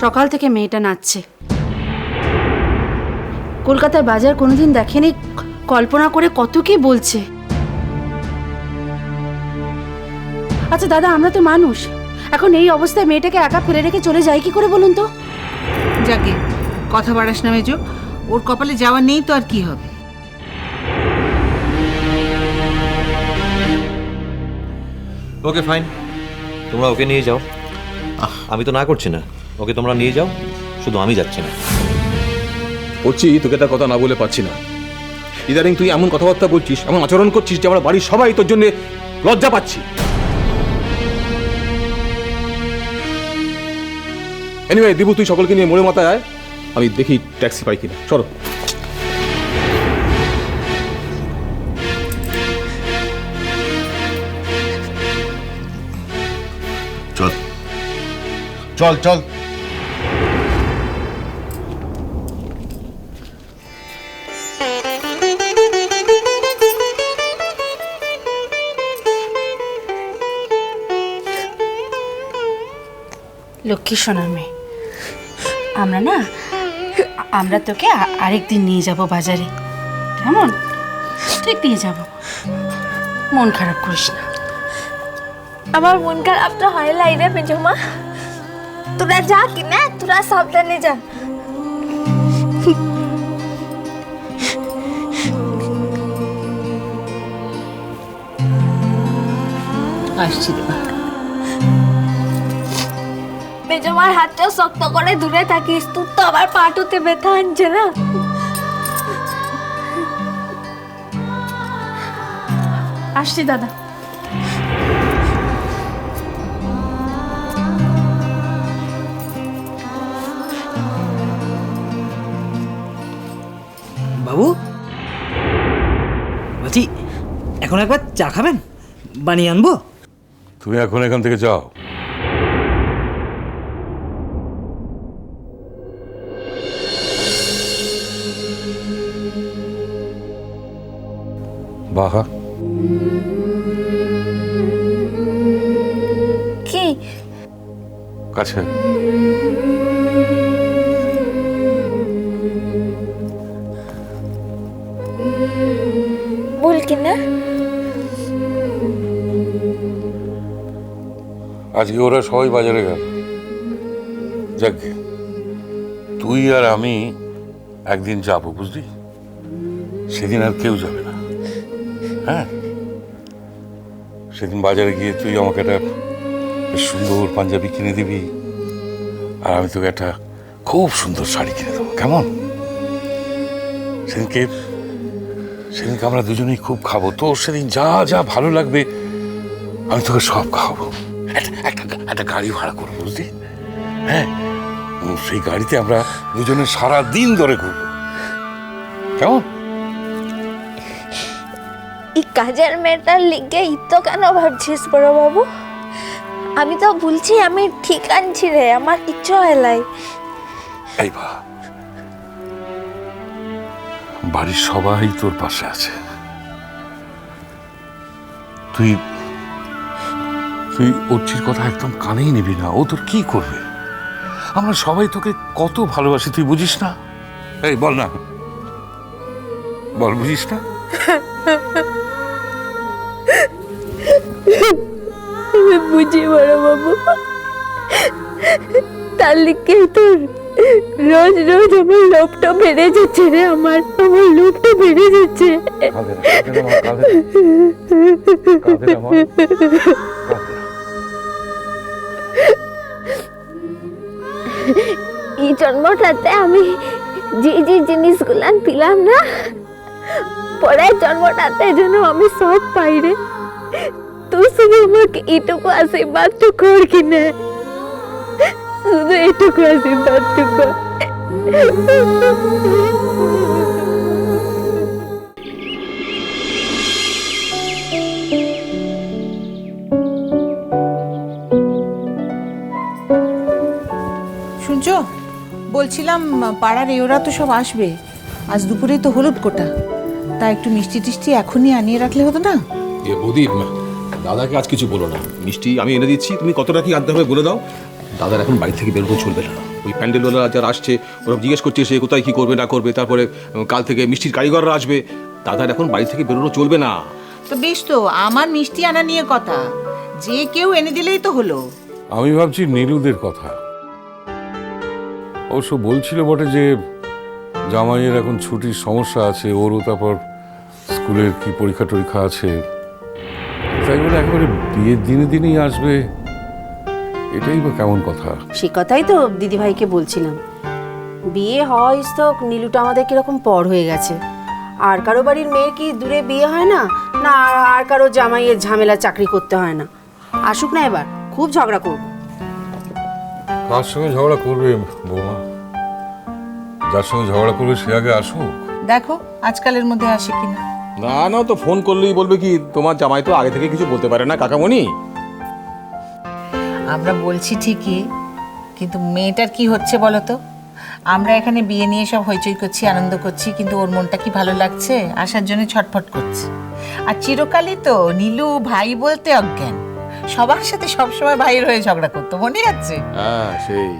সকাল থেকে মেয়েটা নাচছে। কলকাতার বাজার কোনোদিন দেখেনি, কল্পনা করে কত কি বলছে। আচ্ছা দাদা, আমরা তো মানুষ, এখন এই অবস্থায় মেয়েটাকে একা ফেলে রেখে চলে যাই কি করে বলুন তো? যাকে কথা বাড়াস না মেজো, ওর কপালে যাওয়া নেই তো আর কি হবে। ওকে ফাইন, তোমরা ওকে নিয়ে যাও। আমি তো না করছি না, ওকে তোমরা নিয়ে যাও, শুধু আমি যাচ্ছি না। বলছি তোকে তার কথা না বলে পাচ্ছি না। ইদানিং তুই এমন কথাবার্তা বলছিস, এমন আচরণ করছিস যে আমরা বাড়ির সবাই তোর জন্য লজ্জা পাচ্ছি। এনিওয়ে দিবু, তুই সকলকে নিয়ে মোড়ে মাথায় আয়, আমি দেখি ট্যাক্সি পাই কিনা। সরো। চল চল চল। লক্ষ্মী সোনার মেয়ে, আমরা তোকে আরেকদিন নিয়ে যাব বাজারে, কেমন? ঠিক নিয়ে যাব, মন খারাপ করিস না। আমার মন খারাপটা হয় লাই রে মেজমা, তোরা যা কিনা, তোরা সাবধানে যা। আসছি রে মা। মেজমার হাতটা শক্ত করে দূরে থাকিস, তোর তো আবার পাটুতে ব্যথা আনছে না। আসছি দাদা। বাবু, বলছি এখন একবার চা খাবেন? বানিয়ে আনবো? তুমি এখন এখান থেকে যাও। বাহা, কি কাছে বল কিনা? আজকে ওরা সবাই বাজারে গেল। যাক, তুই আর আমি একদিন যাবো, বুঝলি? সেদিন আর কেউ যাবে না। হ্যাঁ, সেদিন বাজারে গিয়ে তুই আমাকে একটা বেশ সুন্দর পাঞ্জাবি কিনে দিবি, আর আমি তোকে একটা খুব সুন্দর শাড়ি কিনে দেবো, কেমন? সেদিনকে আমরা দুজনেই খুব খাবো। তোর সেদিন যা যা ভালো লাগবে আমি তোকে সব খাওয়াবো। একটা গাড়ি ভাড়া করবো, বুঝলি? হ্যাঁ, সেই গাড়িতে আমরা দুজনে সারা দিন ধরে ঘুরবো, কেমন? এই কাজের মেয়েটার লিগে ইতো কেন ভাবছিস বড় বাবু? আমি তো বলছি আমি ঠিক আনছি রে, আমার কিচ্ছু হলাই। এই বাড়ির সবাই তোর পাশে আছে। তুই অর্চির কথা একদম কানেই নিবি না। ও তোর কি করবে? আমরা সবাই তোকে কত ভালোবাসি, তুই বুঝিস না? এই বল না, বল, বুঝিস না? বুঝি বড় বাবু, তার লিগে তোর রোজ রোজ আমার লোভটা বেড়ে যাচ্ছে রে, আমার লোভটা বেড়ে যাচ্ছে। এই জন্মটাতে আমি যে যে জিনিসগুলান পেলাম না, পরের জন্মটাতে যেন আমি সব পাই রে। তুই শুধু আমাকে এটুকু আশীর্বাদ তো কর কিনা, শুধু এটুকু আশীর্বাদ তো কর। শুনছো, বলছিলাম পাড়ার এওরা তো সব আসবে, আজ দুপুরেই তো হলুদ কোটা, তা একটু মিষ্টি টিষ্টি এখনই আনিয়ে রাখলে হতো না? বৌদি, দাদাকে আজ কিছু বলো না, মিষ্টি আমি এনে দিচ্ছি, তুমি কতটা কি আনতে হবে বলে দাও। দাদার এখন বাড়ি থেকে বেরোতে চলবে না। ওই প্যান্ডেলওয়ালা যারা আসছে ওরা জিজ্ঞেস করছে সে কোথায় কি করবে না করবে, তারপরে কাল থেকে মিষ্টির কারিগররা আসবে। দাদার এখন বাড়ি থেকে বেরোনো চলবে না। তো বেশ, তো আমার মিষ্টি আনা নিয়ে কথা, যে কেউ এনে দিলেই তো হলো। আমি ভাবছি নীলুদের কথা। অবশ্য বলছিল বটে যে জামাইয়ের এখন ছুটির সমস্যা আছে, ওরও তারপর স্কুলের কি পরীক্ষা টরীক্ষা আছে, তাই বলে একেবারে বিয়ের দিনে দিনেই আসবে, এটাই বা কেমন কথা। সে কথাই তো দিদিভাইকে বলছিলাম, বিয়ে হয় তো নীলুটা আমাদের কিরকম পর হয়ে গেছে। আর কারো বাড়ির মেয়ের কি দূরে বিয়ে হয় না, না আর কারো জামাইয়ের ঝামেলা চাকরি করতে হয় না। আসুক না এবার, খুব ঝগড়া করবো। কার সঙ্গে ঝগড়া করবে বৌমা? যার সঙ্গে ঝগড়া করবে সে আগে আসুক। দেখো আজকালের মধ্যে আসে কিনা। না না, তো ফোন করলেই বলবে কি তোমার জামাই তো আগে থেকে কিছু বলতে পারে না কাকামণি। আমরা বলছি ঠিকই, কিন্তু মেয়েটার কি হচ্ছে বলো তো? আমরা এখানে বিয়ে নিয়ে সব হইচই করছি, আনন্দ করছি, কিন্তু ওর মনটা কি ভালো লাগছে? আসার জন্য ছটফট করছে। আর চিরকালই তো নীলু ভাই বলতে অজ্ঞান, সবার সাথে সবসময় ভাইয়ের হয়ে ঝগড়া করতো, মনে আছে? হ্যাঁ, সেই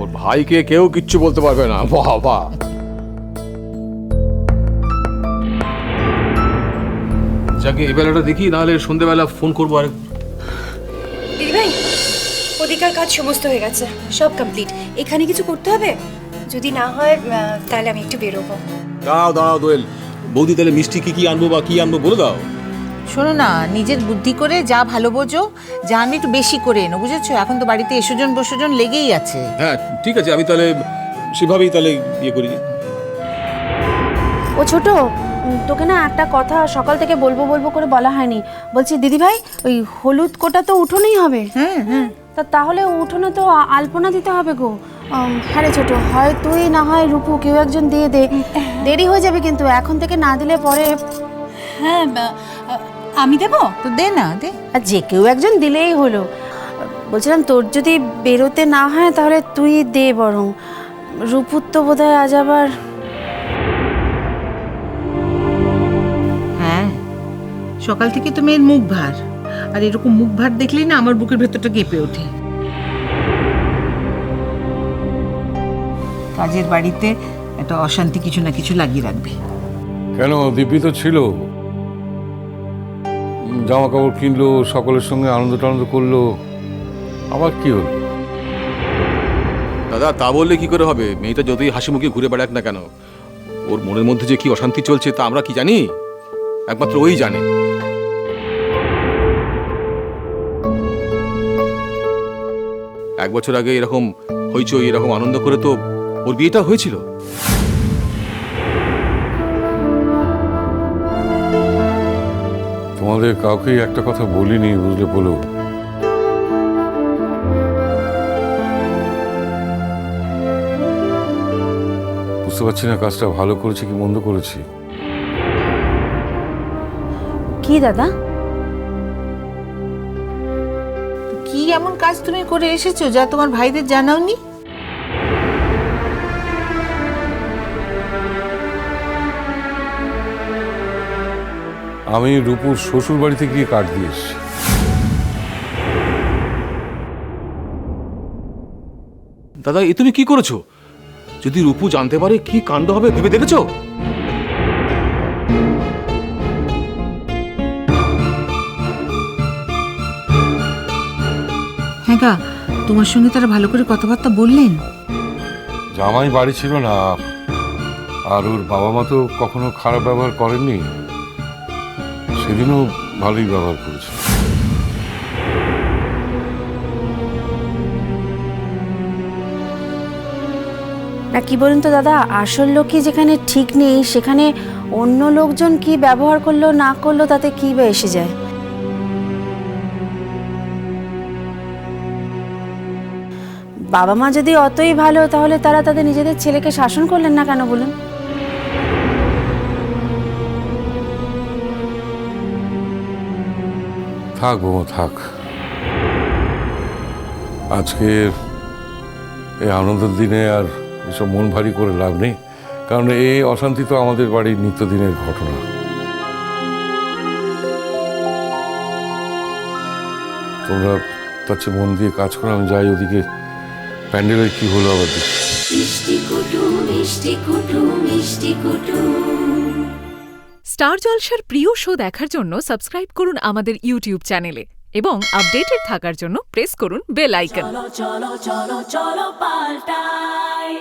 ওর ভাইকে কেউ কিচ্ছু বলতে পারবে না। বাবা, যাকে এই বেলাটা দেখি, নাহলে সন্ধ্যেবেলা ফোন করবো। আর দিদিভাই, ওদিকার কাজ সমস্ত হয়ে গেছে, সব কমপ্লিট। এখানে কিছু করতে হবে? যদি না হয় তাহলে আমি একটু বেরোবো। দাঁড়াও দাঁড়াও দোয়েল, বৌদি তাহলে মিষ্টি কি কি আনবো বা কি আনবো বলে দাও। শোনো না, নিজের বুদ্ধি করে যা ভালো বোঝো, যা আনবে একটু বেশি করে এনো, বুঝেছো? এখন তো বাড়িতে এসোজন বসোজন লেগেই আছে। হ্যাঁ ঠিক আছে, আমি তাহলে সেভাবেই তাহলে ইয়ে করি। ও ছোট, তোকে না একটা কথা সকাল থেকে বলবো বলবো করে বলা হয়নি। বলছি দিদিভাই, ওই হলুদ কোটা তো উঠোনেই হবে। হ্যাঁ হ্যাঁ, তাহলে উঠোনে তো আলপনা দিতে হবে গো। হ্যাঁ রে ছোট, হয় তুই না হয় রূপু, কেউ একজন দিয়ে দে। দেরি হয়ে যাবে কিন্তু, এখন থেকে না দিলে পরে। হ্যাঁ, আমি দেবো। তো দে না, দে। আর যে কেউ একজন দিলেই হলো। বলছিলাম তোর যদি বেরোতে না হয় তাহলে তুই দে বরং। রূপুর তো বোধহয় আজ আবার। হ্যাঁ, সকাল থেকে তো মেয়ের মুখ ভার, আর এরকম মুখ ভার দেখলেই না আমার বুকের ভেতরটা কেঁপে ওঠে। কাজের বাড়িতে একটা অশান্তি কিছু না কিছু লাগিয়ে রাখবে। কেন, দিব্যি তো ছিল, জামা কাপড় কিনলো, সকলের সঙ্গে আনন্দ টানন্দ করলো, আবার কি হলো? দাদা তা বললে কি করে হবে? মেয়েটা যতই হাসি মুখে ঘুরে বেড়াক না কেন, ওর মনের মধ্যে যে কি অশান্তি চলছে তা আমরা কি জানি? একমাত্র ওই জানে। এক বছর আগে এরকম হইচই, এরকম আনন্দ করে তো ওর বিয়েটা হয়েছিল। তোমাদের কাউকেই একটা কথা বলিনি, বুঝলে বলো? বুঝতে পারছি না কাজটা ভালো করেছি কি মন্দ করেছি। কি দাদা? কি এমন কাজ তুমি করে এসেছো যা তোমার ভাইদের জানাওনি? আমি রূপুর শ্বশুর বাড়িতে গিয়ে কার্ড দিয়ে এসেছি। দাদা এ তুমি কি করেছো? যদি রূপু জানতে পারে কি কাণ্ড হবে ভেবে দেখেছো? হ্যাঁ গা, তোমার সঙ্গে তারা ভালো করে কথাবার্তা বললেন? জামাই বাড়ি ছিল না, আর ওর বাবা মা তো কখনো খারাপ ব্যবহার করেননি, সেদিনও ভালোই ব্যবহার করেছে। না কি বলুন তো দাদা, আসল লোকই যেখানে ঠিক নেই সেখানে অন্য লোকজন কি ব্যবহার করলো না করলো তাতে কি বা এসে যায়। বাবা মা যদি অতই ভালো, তাহলে তারা তাদের নিজেদের ছেলেকে শাসন করলেন না কেন বলুন? থাক বৌমা থাক, আজকের এই আনন্দের দিনে আর এসব মন ভারী করে লাভ নেই, কারণ এই অশান্তি তো আমাদের বাড়ির নিত্যদিনের ঘটনা। তোমরা তার চেয়ে মন দিয়ে কাজ করো, আমি যাই ওদিকে প্যান্ডেলের কি হলো আবার দেখি। স্টার জলসার প্রিয় শো দেখার জন্য সাবস্ক্রাইব করুন আমাদের ইউটিউব চ্যানেলে এবং আপডেটেড থাকার জন্য প্রেস করুন বেল আইকন। চলো চলো চলো চলো পাল্টাই